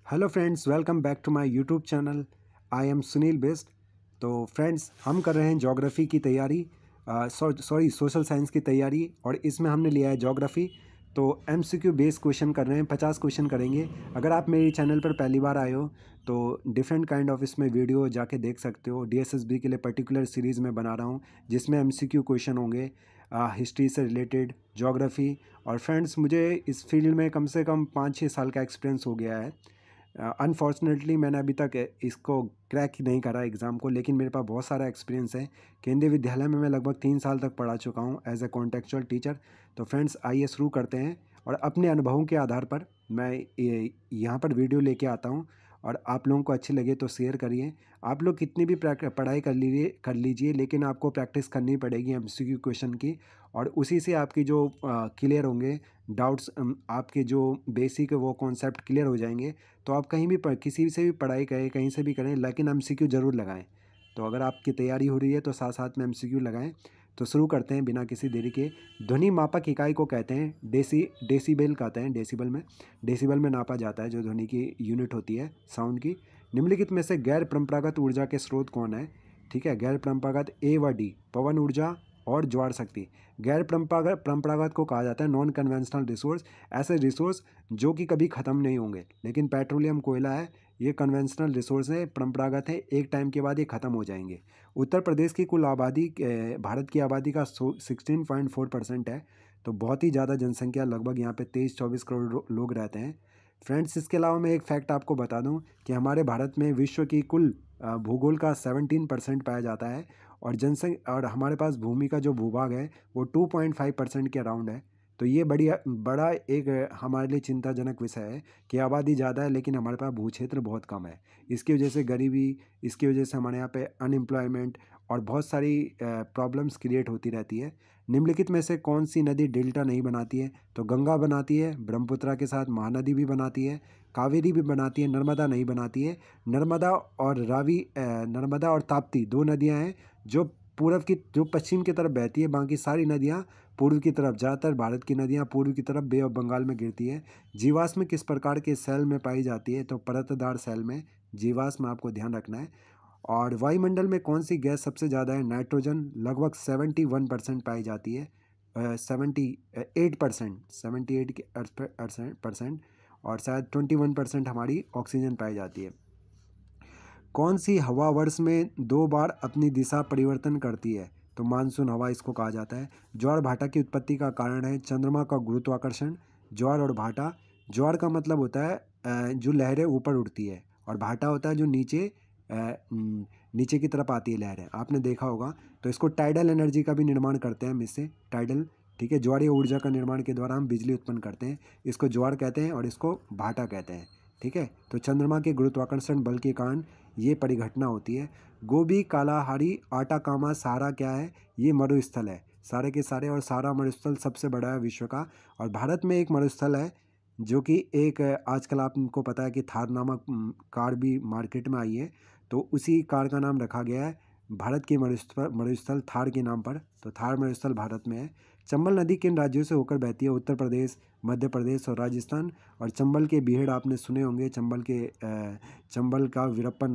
Hello friends, welcome back to my YouTube channel. I am Sunil best. तो friends, हम कर रहे हैं ज्योग्राफी की तैयारी, सॉरी सोशल साइंस की तैयारी, और इसमें हमने लिया है ज्योग्राफी। तो एमसीक्यू बेस्ड क्वेश्चन कर रहे हैं, 50 क्वेश्चन करेंगे। अगर आप मेरे चैनल पर पहली बार आए हो तो डिफरेंट काइंड ऑफ इसमें वीडियो जाके देख सकते हो। डीएसएसबी के लिए पर्टिकुलर सीरीज़ में बना रहा हूँ जिसमें एमसीक्यू क्वेश्चन होंगे हिस्ट्री से रिलेटेड, ज्योग्राफी। और फ्रेंड्स, मुझे इस फील्ड में कम से कम 5-6 साल का एक्सपीरियंस हो गया है। अनफॉर्चुनेटली मैंने अभी तक इसको क्रैक नहीं करा एग्ज़ाम को, लेकिन मेरे पास बहुत सारा एक्सपीरियंस है। केंद्रीय विद्यालय में मैं लगभग 3 साल तक पढ़ा चुका हूँ एज ए कॉन्टेक्चुअल टीचर। तो फ्रेंड्स, आइए शुरू करते हैं। और अपने अनुभवों के आधार पर मैं यहाँ पर वीडियो लेके आता हूँ, और आप लोगों को अच्छी लगे तो शेयर करिए। आप लोग कितनी भी पढ़ाई कर लीजिए, लेकिन आपको प्रैक्टिस करनी पड़ेगी एमसीक्यू क्वेश्चन की। और उसी से आपकी जो क्लियर होंगे डाउट्स, आपके जो बेसिक वो कॉन्सेप्ट क्लियर हो जाएंगे। तो आप कहीं भी किसी से भी पढ़ाई करें, कहीं से भी करें, लेकिन एमसीक्यू ज़रूर लगाएं। तो अगर आपकी तैयारी हो रही है तो साथ साथ में एमसीक्यू लगाएं। तो शुरू करते हैं बिना किसी देरी के। ध्वनि मापक इकाई को कहते हैं डेसीबल कहते हैं। डेसीबल में नापा जाता है जो ध्वनि की यूनिट होती है साउंड की। निम्नलिखित में से गैर परंपरागत ऊर्जा के स्रोत कौन है? ठीक है, गैर परंपरागत ए व डी, पवन ऊर्जा और ज्वार शक्ति। गैर परंपरागत को कहा जाता है नॉन कन्वेंशनल रिसोर्स, ऐसे रिसोर्स जो कि कभी ख़त्म नहीं होंगे। लेकिन पेट्रोलियम, कोयला है, ये कन्वेंशनल रिसोर्स है, परंपरागत है, एक टाइम के बाद ये ख़त्म हो जाएंगे। उत्तर प्रदेश की कुल आबादी भारत की आबादी का 16.4% है। तो बहुत ही ज़्यादा जनसंख्या, लगभग यहाँ पे 23-24 करोड़ लोग रहते हैं। फ्रेंड्स, इसके अलावा मैं एक फैक्ट आपको बता दूं कि हमारे भारत में विश्व की कुल भूगोल का 17% पाया जाता है। और हमारे पास भूमि का जो भूभाग है वो 2.5% के अराउंड है। तो ये बड़ा एक हमारे लिए चिंताजनक विषय है कि आबादी ज़्यादा है लेकिन हमारे पास भू क्षेत्र बहुत कम है। इसकी वजह से गरीबी, इसकी वजह से हमारे यहाँ पे अनएम्प्लॉयमेंट और बहुत सारी प्रॉब्लम्स क्रिएट होती रहती है। निम्नलिखित में से कौन सी नदी डेल्टा नहीं बनाती है? तो गंगा बनाती है, ब्रह्मपुत्रा के साथ महानदी भी बनाती है, कावेरी भी बनाती है, नर्मदा नहीं बनाती है। नर्मदा और ताप्ती दो नदियाँ हैं जो पश्चिम की तरफ बहती है। बाकी सारी नदियाँ पूर्व की तरफ, ज़्यादातर भारत की नदियाँ पूर्व की तरफ बे ऑफ बंगाल में गिरती है। जीवाश्म किस प्रकार के सेल में पाई जाती है? तो परतदार सेल में जीवाश्म आपको ध्यान रखना है। और वायुमंडल में कौन सी गैस सबसे ज़्यादा है? नाइट्रोजन, लगभग 71% पाई जाती है। 78%, और शायद 21% हमारी ऑक्सीजन पाई जाती है। कौन सी हवा वर्ष में 2 बार अपनी दिशा परिवर्तन करती है? तो मानसून हवा इसको कहा जाता है। ज्वार भाटा की उत्पत्ति का कारण है चंद्रमा का गुरुत्वाकर्षण। ज्वार और भाटा, ज्वार का मतलब होता है जो लहरें ऊपर उठती है, और भाटा होता है जो नीचे की तरफ आती है लहरें, आपने देखा होगा। तो इसको टाइडल एनर्जी का भी निर्माण करते हैं हम इससे, टाइडल, ठीक है, ज्वारीय ऊर्जा का निर्माण के द्वारा हम बिजली उत्पन्न करते हैं। इसको ज्वार कहते हैं और इसको भाटा कहते हैं, ठीक है। तो चंद्रमा के गुरुत्वाकर्षण बल के कारण ये परिघटना होती है। गोबी, कालाहारी, आटाकामा, सहारा क्या है? ये मरुस्थल है, सारे के सारे। और सहारा मरुस्थल सबसे बड़ा है विश्व का। और भारत में एक मरुस्थल है जो कि एक आजकल आपको पता है कि थार नामक कार भी मार्केट में आई है। तो उसी कार का नाम रखा गया है भारत के मरुस्थल थार के नाम पर। तो थार मरुस्थल भारत में है। चंबल नदी किन राज्यों से होकर बहती है? उत्तर प्रदेश, मध्य प्रदेश और राजस्थान। और चंबल के बीहड़ आपने सुने होंगे। चंबल का वीरप्पन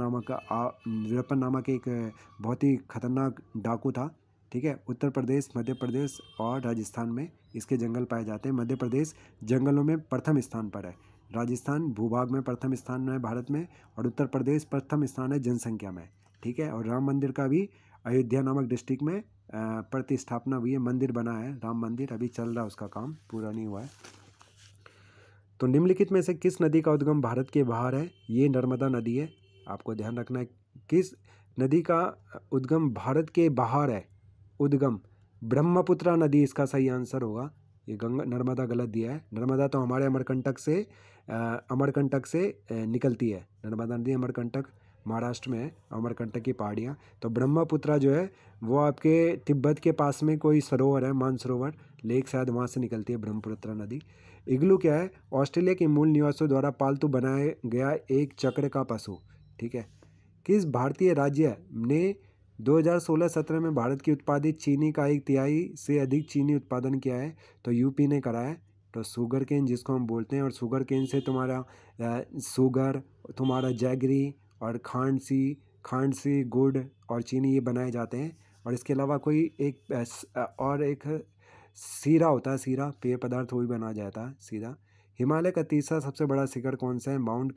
नामक एक बहुत ही खतरनाक डाकू था, ठीक है। उत्तर प्रदेश, मध्य प्रदेश और राजस्थान में इसके जंगल पाए जाते हैं। मध्य प्रदेश जंगलों में प्रथम स्थान पर है, राजस्थान भूभाग में प्रथम स्थान में है भारत में, और उत्तर प्रदेश प्रथम स्थान है जनसंख्या में, ठीक है। और राम मंदिर का भी अयोध्या नामक डिस्ट्रिक्ट में प्रतिष्ठापना हुई है, मंदिर बना है राम मंदिर, अभी चल रहा है, उसका काम पूरा नहीं हुआ है। तो निम्नलिखित में से किस नदी का उद्गम भारत के बाहर है? ये नर्मदा नदी है, आपको ध्यान रखना है। किस नदी का उद्गम भारत के बाहर है? उद्गम ब्रह्मपुत्रा नदी इसका सही आंसर होगा। ये नर्मदा गलत दिया है। नर्मदा तो हमारे अमरकंटक से निकलती है। नर्मदा नदी अमरकंटक महाराष्ट्र में है, अमरकंटक की पहाड़ियाँ। तो ब्रह्मपुत्रा जो है वो आपके तिब्बत के पास में कोई सरोवर है, मानसरोवर लेक, शायद वहाँ से निकलती है ब्रह्मपुत्रा नदी। इग्लू क्या है? ऑस्ट्रेलिया के मूल निवासियों द्वारा पालतू बनाया गया एक चक्र का पशु, ठीक है। किस भारतीय राज्य ने 2016-17 में भारत की उत्पादित चीनी का 1/3 से अधिक चीनी उत्पादन किया है? तो यूपी ने करा है, तो शुगर केन जिसको हम बोलते हैं, और शुगर केन से तुम्हारा शुगर, तुम्हारा जैगरी और खांड सी गुड़ और चीनी ये बनाए जाते हैं। और इसके अलावा कोई एक सीरा होता है, सीरा पेय पदार्थ, वो भी बनाया जाता है सीरा। हिमालय का तीसरा सबसे बड़ा शिखर कौन सा है? माउंट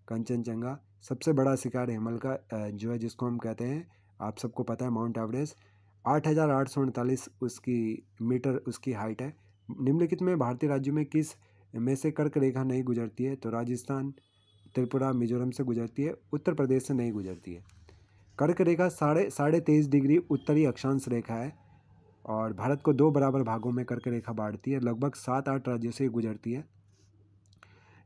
कंचनजंगा। सबसे बड़ा शिखर हिमालय का जो है जिसको हम कहते हैं, आप सबको पता है, माउंट एवरेस्ट। 8,839 उसकी मीटर उसकी हाइट है। निम्नलिखित में भारतीय राज्यों में किस में से कर्क रेखा नहीं गुजरती है? तो राजस्थान, त्रिपुरा, मिजोरम से गुजरती है, उत्तर प्रदेश से नहीं गुजरती है। कर्क रेखा 23.5 डिग्री उत्तरी अक्षांश रेखा है और भारत को 2 बराबर भागों में कर्क रेखा बांटती है। लगभग 7-8 राज्यों से गुजरती है।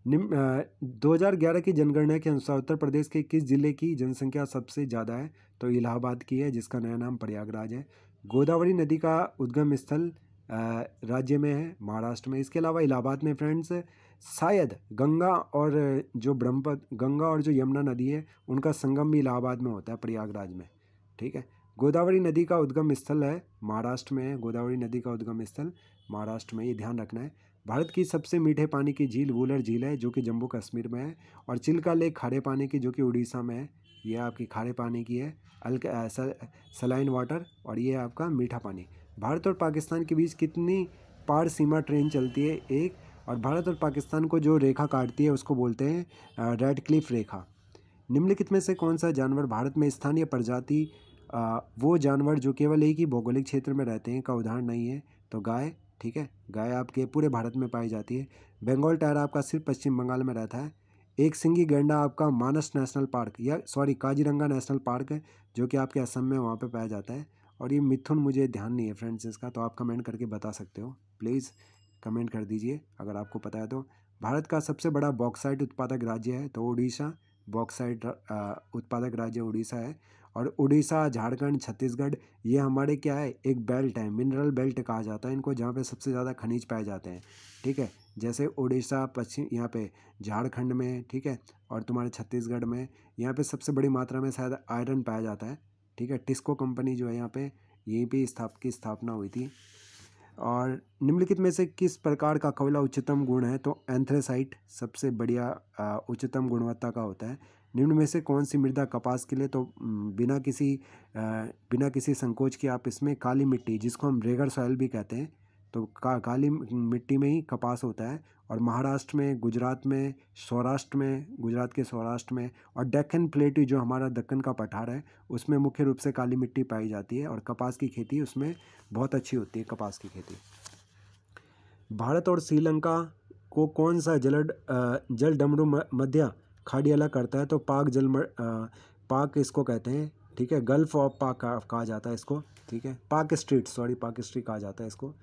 2011 की जनगणना के अनुसार उत्तर प्रदेश के किस जिले की जनसंख्या सबसे ज़्यादा है? तो इलाहाबाद की है, जिसका नया नाम प्रयागराज है। गोदावरी नदी का उद्गम स्थल राज्य में है, महाराष्ट्र में। इसके अलावा इलाहाबाद में फ्रेंड्स शायद गंगा और जो यमुना नदी है उनका संगम भी इलाहाबाद में होता है, प्रयागराज में। ठीक है। गोदावरी नदी का उद्गम स्थल है महाराष्ट्र में है, गोदावरी नदी का उद्गम स्थल महाराष्ट्र में, ये ध्यान रखना है। भारत की सबसे मीठे पानी की झील वूलर झील है, जो कि जम्मू कश्मीर में है। और चिल्का लेक खारे पानी की, जो कि उड़ीसा में है। ये आपकी खारे पानी की है, सलाइन वाटर, और ये आपका मीठा पानी। भारत और पाकिस्तान के बीच कितनी पार सीमा ट्रेन चलती है? एक। और भारत और पाकिस्तान को जो रेखा काटती है उसको बोलते हैं रेड क्लिफ रेखा। निम्नलिखित में से कौन सा जानवर भारत में स्थानीय प्रजाति वो जानवर जो केवल एक ही भौगोलिक क्षेत्र में रहते हैं का उदाहरण नहीं है? तो गाय। ठीक है, गाय आपके पूरे भारत में पाई जाती है। बंगाल टाइगर आपका सिर्फ पश्चिम बंगाल में रहता है। एक सिंगी गैंडा आपका Manas national park Kaziranga national park है, जो कि आपके असम में वहाँ पे पाया जाता है। और ये मिथुन, मुझे ध्यान नहीं है फ्रेंड्स इसका, तो आप कमेंट करके बता सकते हो, प्लीज़ कमेंट कर दीजिए अगर आपको पता है तो। भारत का सबसे बड़ा बॉक्साइट उत्पादक राज्य है? तो उड़ीसा, बॉक्साइट उत्पादक राज्य उड़ीसा है। और उड़ीसा, झारखंड, छत्तीसगढ़, ये हमारे क्या है, एक बेल्ट है, मिनरल बेल्ट कहा जाता है इनको, जहाँ पे सबसे ज़्यादा खनिज पाए जाते हैं। ठीक है, जैसे उड़ीसा, पश्चिम, यहाँ पे झारखंड में, ठीक है, और तुम्हारे छत्तीसगढ़ में, यहाँ पे सबसे बड़ी मात्रा में शायद आयरन पाया जाता है। ठीक है, टिस्को कंपनी जो है यहाँ पे, यहीं पे स्थापना हुई थी। और निम्नलिखित में से किस प्रकार का कोयला उच्चतम गुण है? तो एंथ्रेसाइट सबसे बढ़िया उच्चतम गुणवत्ता का होता है। निम्न में से कौन सी मृदा कपास के लिए? तो बिना किसी संकोच के आप इसमें काली मिट्टी, जिसको हम रेगर सॉइल भी कहते हैं, तो काली मिट्टी में ही कपास होता है। और महाराष्ट्र में, गुजरात में, गुजरात के सौराष्ट्र में, और डेक्कन प्लेटू जो हमारा दक्कन का पठार है, उसमें मुख्य रूप से काली मिट्टी पाई जाती है। और कपास की खेती उसमें बहुत अच्छी होती है, कपास की खेती। भारत और श्रीलंका को कौन सा जल डमरू मध्य खाड़ी अलग करता है? तो पाक इसको कहते हैं। ठीक है, गल्फ ऑफ पाक कहा जाता है इसको। ठीक है, पाक स्ट्रीट कहा जाता है इसको।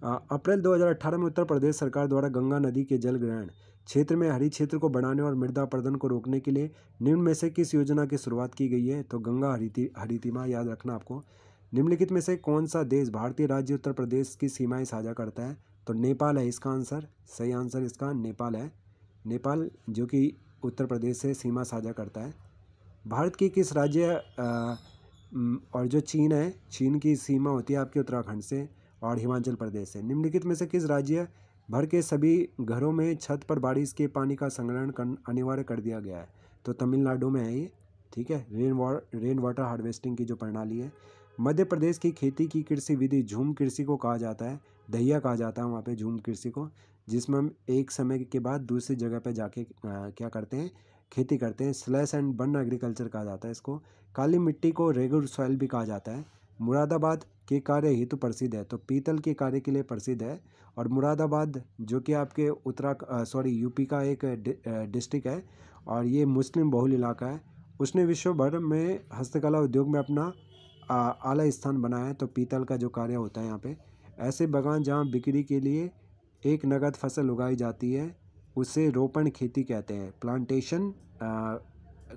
अप्रैल 2018 में उत्तर प्रदेश सरकार द्वारा गंगा नदी के जल ग्रहण क्षेत्र में हरित क्षेत्र को बढ़ाने और मृदा अपरदन को रोकने के लिए निम्न में से किस योजना की शुरुआत की गई है? तो गंगा हरितिमा, याद रखना आपको। निम्नलिखित में से कौन सा देश भारतीय राज्य उत्तर प्रदेश की सीमाएं साझा करता है? तो नेपाल है इसका आंसर, सही आंसर इसका नेपाल है। नेपाल जो कि उत्तर प्रदेश से सीमा साझा करता है। भारत की किस राज्य और जो चीन है, चीन की सीमा होती है आपके उत्तराखंड से और हिमाचल प्रदेश से। निम्नलिखित में से किस राज्य भर के सभी घरों में छत पर बारिश के पानी का संग्रहण अनिवार्य कर दिया गया है? तो तमिलनाडु में है ये। ठीक है, रेन वाटर हार्वेस्टिंग की जो प्रणाली है। मध्य प्रदेश की खेती की कृषि विधि झूम कृषि को कहा जाता है, दहिया कहा जाता है वहाँ पे झूम कृषि को, जिसमें हम एक समय के बाद दूसरी जगह पे जाके क्या करते हैं, खेती करते हैं। स्लैश एंड बर्न एग्रीकल्चर कहा जाता है इसको। काली मिट्टी को रेगुलर सॉइल भी कहा जाता है। मुरादाबाद के कार्य हेतु प्रसिद्ध है? तो पीतल के कार्य के लिए प्रसिद्ध है। और मुरादाबाद जो कि आपके यूपी का एक डिस्ट्रिक्ट है और ये मुस्लिम बहुल इलाका है। उसने विश्व भर में हस्तकला उद्योग में अपना आला स्थान बनाया है। तो पीतल का जो कार्य होता है यहाँ पे, ऐसे बागान जहाँ बिक्री के लिए एक नगद फसल उगाई जाती है उसे रोपण खेती कहते हैं, प्लांटेशन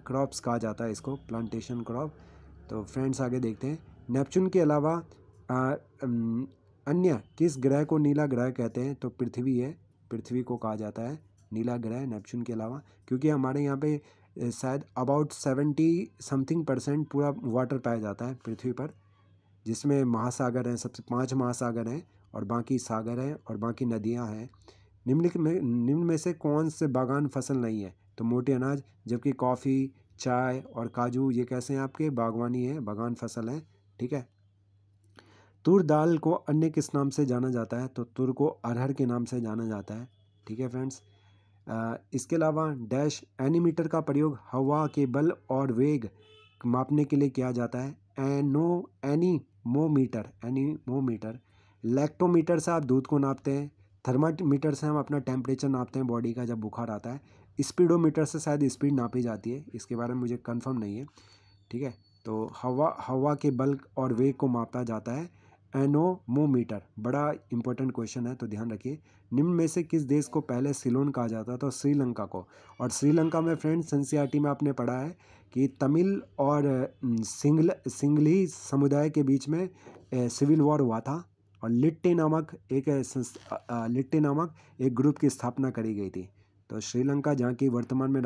क्रॉप्स कहा जाता है इसको, प्लांटेशन क्रॉप। तो फ्रेंड्स आगे देखते हैं। नेपच्यून के अलावा अन्य किस ग्रह को नीला ग्रह कहते हैं? तो पृथ्वी है, पृथ्वी को कहा जाता है नीला ग्रह नेपच्यून के अलावा, क्योंकि हमारे यहाँ पे शायद अबाउट 70% पूरा वाटर पाया जाता है पृथ्वी पर, जिसमें महासागर हैं, सबसे 5 महासागर हैं और बाकी सागर है और बाकी नदियाँ हैं। निम्न में से कौन से बागान फसल नहीं है? तो मोटे अनाज, जबकि कॉफ़ी, चाय और काजू ये कैसे हैं आपके? बागवानी है, बागान फसल है। ठीक है। तुर दाल को अन्य किस नाम से जाना जाता है? तो तुर को अरहर के नाम से जाना जाता है। ठीक है फ्रेंड्स। इसके अलावा डैश एनीमीटर का प्रयोग हवा के बल और वेग मापने के लिए किया जाता है। एनीमोमीटर। लैक्टोमीटर से आप दूध को नापते हैं। थर्मामीटर से हम अपना टेम्परेचर नापते हैं बॉडी का जब बुखार आता है। स्पीडोमीटर से शायद स्पीड नापी जाती है, इसके बारे में मुझे कंफर्म नहीं है। ठीक है। तो हवा के बल और वेग को मापा जाता है एनोमोमीटर। बड़ा इंपॉर्टेंट क्वेश्चन है, तो ध्यान रखिए। निम्न में से किस देश को पहले सिलोन कहा जाता था? तो श्रीलंका को। और श्रीलंका में फ्रेंड्स एनसीईआरटी में आपने पढ़ा है कि तमिल और सिंगली समुदाय के बीच में सिविल वॉर हुआ था और लिट्टे नामक एक ग्रुप की स्थापना करी गई थी। तो श्रीलंका, जहाँ की वर्तमान में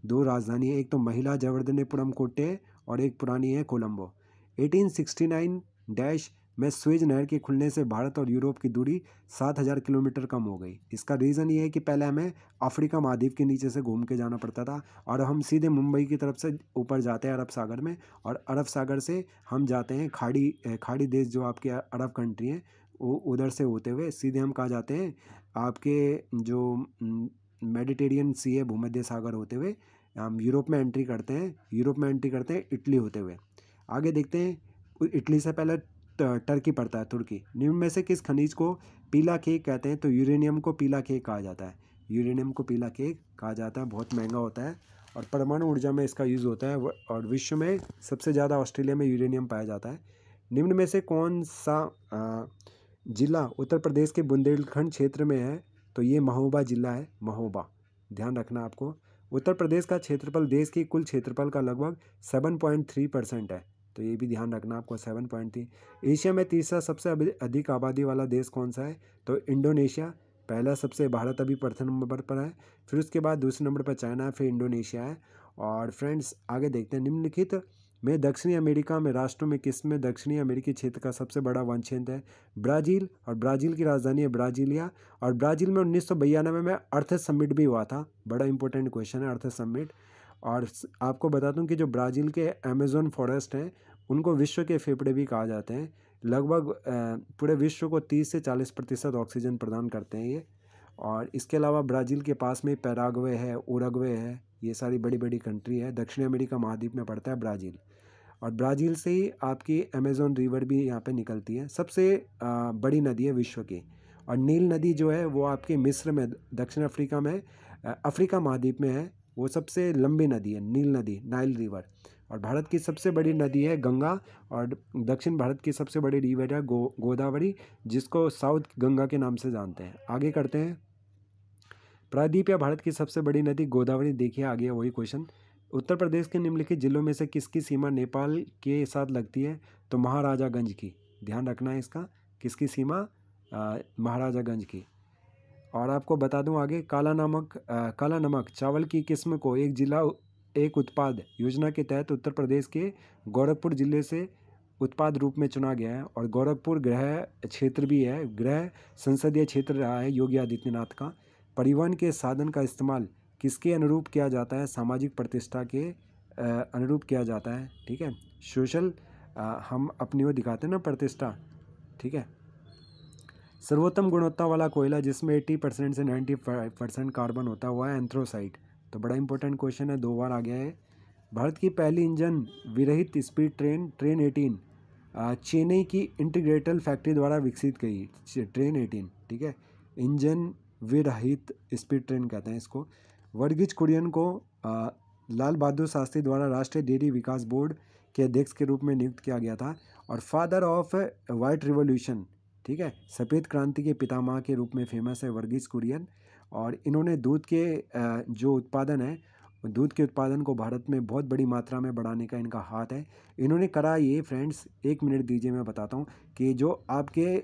दो राजधानी है, एक तो महिला जवर्धनेपुरम कोट्टे और एक पुरानी है कोलंबो। 1869 डैश में स्वेज नहर के खुलने से भारत और यूरोप की दूरी 7,000 किलोमीटर कम हो गई। इसका रीज़न ये है कि पहले हमें अफ्रीका महाद्वीप के नीचे से घूम के जाना पड़ता था और हम सीधे मुंबई की तरफ से ऊपर जाते हैं अरब सागर में, और अरब सागर से हम जाते हैं खाड़ी देश जो आपके अरब कंट्री हैं उधर से होते हुए सीधे हम कहाँ जाते हैं? आपके जो मेडिटेरियन सी है, भूमध्य सागर होते हुए हम यूरोप में एंट्री करते हैं इटली होते हुए। आगे देखते हैं, इटली से पहले टर्की पड़ता है, तुर्की। निम्न में से किस खनिज को पीला केक कहते हैं? तो यूरेनियम को पीला केक कहा जाता है। बहुत महंगा होता है और परमाणु ऊर्जा में इसका यूज़ होता है और विश्व में सबसे ज़्यादा ऑस्ट्रेलिया में यूरेनियम पाया जाता है। निम्न में से कौन सा जिला उत्तर प्रदेश के बुंदेलखंड क्षेत्र में है? तो ये महोबा जिला है, महोबा। ध्यान रखना आपको। उत्तर प्रदेश का क्षेत्रफल देश की कुल क्षेत्रफल का लगभग 7.3% है, तो ये भी ध्यान रखना आपको, 7.3। एशिया में तीसरा सबसे अधिक आबादी वाला देश कौन सा है? तो इंडोनेशिया। पहला सबसे भारत अभी प्रथम नंबर पर है, फिर उसके बाद दूसरे नंबर पर चाइना है, फिर इंडोनेशिया है। और फ्रेंड्स आगे देखते हैं, निम्नलिखित में दक्षिणी अमेरिका में राष्ट्रों में किसमें दक्षिणी अमेरिकी क्षेत्र का सबसे बड़ा वन क्षेत्र है? ब्राज़ील, और ब्राज़ील की राजधानी है ब्राज़ीलिया। और ब्राज़ील में 1992 में अर्थ समिट भी हुआ था। बड़ा इंपॉर्टेंट क्वेश्चन है अर्थ समिट। और आपको बता दूं कि जो ब्राज़ील के अमेज़न फॉरेस्ट हैं उनको विश्व के फेफड़े भी कहा जाते हैं। लगभग पूरे विश्व को 30 से 40% ऑक्सीजन प्रदान करते हैं ये। और इसके अलावा ब्राज़ील के पास में पैराग्वे है, उरुग्वे है, ये सारी बड़ी बड़ी कंट्री है। दक्षिण अमेरिका महाद्वीप में पड़ता है ब्राज़ील, और ब्राज़ील से ही आपकी अमेज़न रिवर भी यहाँ पे निकलती है। सबसे बड़ी नदी है विश्व की। और नील नदी जो है वो आपके मिस्र में, दक्षिण अफ्रीका में, अफ्रीका महाद्वीप में है। वो सबसे लंबी नदी है नील नदी, नाइल रिवर। और भारत की सबसे बड़ी नदी है गंगा, और दक्षिण भारत की सबसे बड़ी रिवर है गोदावरी, जिसको साउथ गंगा के नाम से जानते हैं। आगे करते हैं, प्रायद्वीप या भारत की सबसे बड़ी नदी गोदावरी। देखिए आगे वही क्वेश्चन। उत्तर प्रदेश के निम्नलिखित जिलों में से किसकी सीमा नेपाल के साथ लगती है? तो महाराजागंज की। ध्यान रखना है इसका, किसकी सीमा? महाराजागंज की। और आपको बता दूं आगे, काला नमक चावल की किस्म को एक जिला एक उत्पाद योजना के तहत उत्तर प्रदेश के गोरखपुर जिले से उत्पाद रूप में चुना गया है। और गोरखपुर गृह क्षेत्र भी है, गृह संसदीय क्षेत्र रहा है योगी आदित्यनाथ का। परिवहन के साधन का इस्तेमाल किसके अनुरूप किया जाता है? सामाजिक प्रतिष्ठा के अनुरूप किया जाता है। ठीक है, सोशल हम अपनी वो दिखाते हैं ना, प्रतिष्ठा। ठीक है। सर्वोत्तम गुणवत्ता वाला कोयला जिसमें 80% से 95% कार्बन होता हुआ है एंथ्रोसाइट। तो बड़ा इंपॉर्टेंट क्वेश्चन है, 2 बार आ गया है। भारत की पहली इंजन विरहित स्पीड ट्रेन 18 चेन्नई की इंटीग्रेटेड फैक्ट्री द्वारा विकसित गई। ट्रेन 18, ठीक है, इंजन विरहित स्पीड ट्रेन कहते हैं इसको। वर्गीज कुरियन को लाल बहादुर शास्त्री द्वारा राष्ट्रीय डेयरी विकास बोर्ड के अध्यक्ष के रूप में नियुक्त किया गया था। और फादर ऑफ वाइट रिवॉल्यूशन, ठीक है, सफ़ेद क्रांति के पितामह के रूप में फेमस है वर्गीज कुरियन। और इन्होंने दूध के जो उत्पादन है, दूध के उत्पादन को भारत में बहुत बड़ी मात्रा में बढ़ाने का इनका हाथ है। इन्होंने करा ये, फ्रेंड्स 1 मिनट दीजिए मैं बताता हूँ कि जो आपके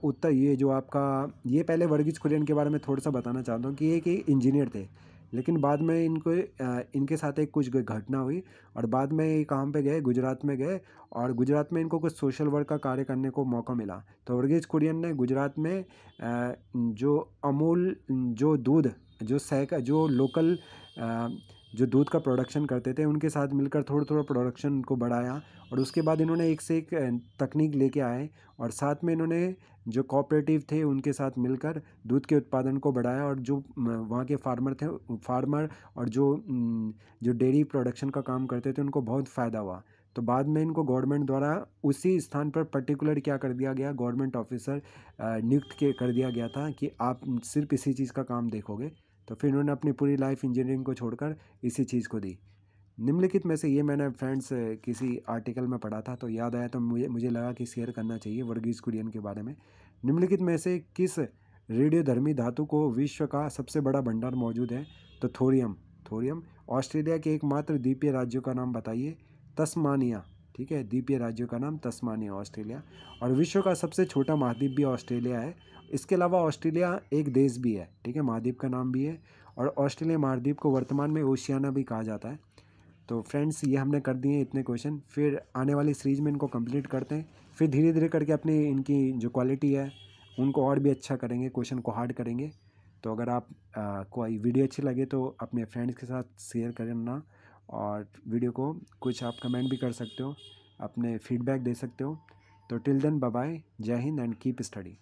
उत्तर ये जो आपका ये पहले वर्गीज कुरियन के बारे में थोड़ा सा बताना चाहता हूँ कि ये कि इंजीनियर थे। लेकिन बाद में इनके साथ एक कुछ घटना हुई और बाद में ये काम पे गए, गुजरात में गए और गुजरात में इनको कुछ सोशल वर्क का कार्य करने को मौका मिला। तो वर्गीज कुरियन ने गुजरात में जो अमूल जो दूध जो लोकल जो दूध का प्रोडक्शन करते थे उनके साथ मिलकर थोड़ा थोड़ा प्रोडक्शन को बढ़ाया और उसके बाद इन्होंने एक से एक तकनीक लेके आए और साथ में इन्होंने जो कोऑपरेटिव थे उनके साथ मिलकर दूध के उत्पादन को बढ़ाया और जो वहाँ के फार्मर और जो डेयरी प्रोडक्शन का काम करते थे उनको बहुत फ़ायदा हुआ। तो बाद में इनको गवर्नमेंट द्वारा उसी स्थान पर पर्टिकुलर क्या कर दिया गया, गवर्नमेंट ऑफिसर नियुक्त कर दिया गया था कि आप सिर्फ इसी चीज़ का काम देखोगे। तो फिर उन्होंने अपनी पूरी लाइफ इंजीनियरिंग को छोड़कर इसी चीज़ को दी। निम्नलिखित में से ये मैंने फ्रेंड्स किसी आर्टिकल में पढ़ा था तो याद आया, तो मुझे लगा कि शेयर करना चाहिए वर्गीज कुरियन के बारे में। निम्नलिखित में से किस रेडियोधर्मी धातु को विश्व का सबसे बड़ा भंडार मौजूद है? तो थोरियम। थोरियम। ऑस्ट्रेलिया के एकमात्र द्वीपीय राज्यों का नाम बताइए? तस्मानिया। ठीक है, द्वीपीय राज्यों का नाम तस्मानिया, ऑस्ट्रेलिया। और विश्व का सबसे छोटा महाद्वीप भी ऑस्ट्रेलिया है। इसके अलावा ऑस्ट्रेलिया एक देश भी है, ठीक है, महाद्वीप का नाम भी है। और ऑस्ट्रेलिया महाद्वीप को वर्तमान में ओशियाना भी कहा जाता है। तो फ्रेंड्स ये हमने कर दिए इतने क्वेश्चन, फिर आने वाली सीरीज़ में इनको कंप्लीट करते हैं, फिर धीरे धीरे करके अपनी इनकी जो क्वालिटी है उनको और भी अच्छा करेंगे, क्वेश्चन को हार्ड करेंगे। तो अगर आप कोई वीडियो अच्छी लगे तो अपने फ्रेंड्स के साथ शेयर करना और वीडियो को कुछ आप कमेंट भी कर सकते हो, अपने फीडबैक दे सकते हो। तो टिल देन बाय बाय, जय हिंद एंड कीप स्टडी।